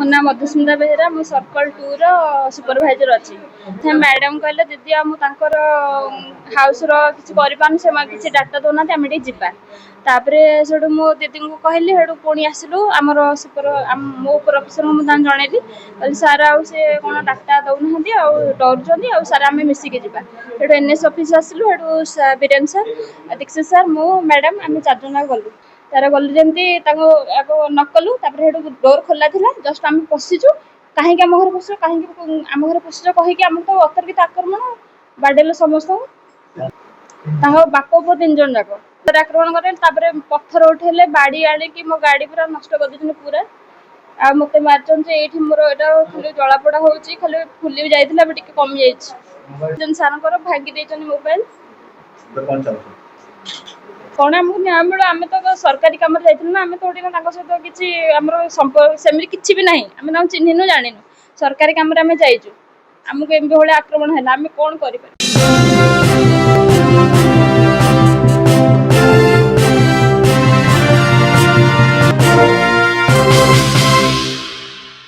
ମୋ ନାଁ ମଧୁସ୍ମିତା ବେହେରା ମୁଁ सर्कल 2 ର सुपरवाइजर अच्छी मैडम कहले दीदी आम तांकर हाउस रो किछि करि पान से किछि डाटा दोना आम टी जिबा तापरे सेडु मो दीदी को कहली हेडु पुणी आसिलु आमर सुपर मो ऊपर अफिसर को मुझे जनइली कहली सार आउ से कोन डाटा दउना आ डरुचंदी आ सार आम मिसिके जिबा हेडु एनएस ऑफिस आसिलु हेडु बीरेन सर दीक्षित सर मो मैडम आम 4 जना गलु तार गलु जमती नकलु डोर खोला था जस्ट आम पशिचु कहीं आम घर पशिच कहीं आम घर पशिच कहीकि आम तो अतर्कित आक्रमण बाडेल समस्त बाप पु 3 जन जाक आक्रमण करे पत्थर उठेले बाड़ी आनिकी मो गाड़ी पूरा नष्ट कर पूरा आ मत मार्चन ये मोर यहाँ खाली जलापोड़ा हो खाली फुली भी जाइए अब टे कमी जाइन सार भांगी मोबाइल कौन आमको न्याय मिलो आम तो सरकारी कम जाइए आम तो सहित किसी संपर्क सेमती किसी भी ना आम चिन्हनु जानिनु सरकारी कम जाइचु आमको एम भाया आक्रमण है आम कौन कर।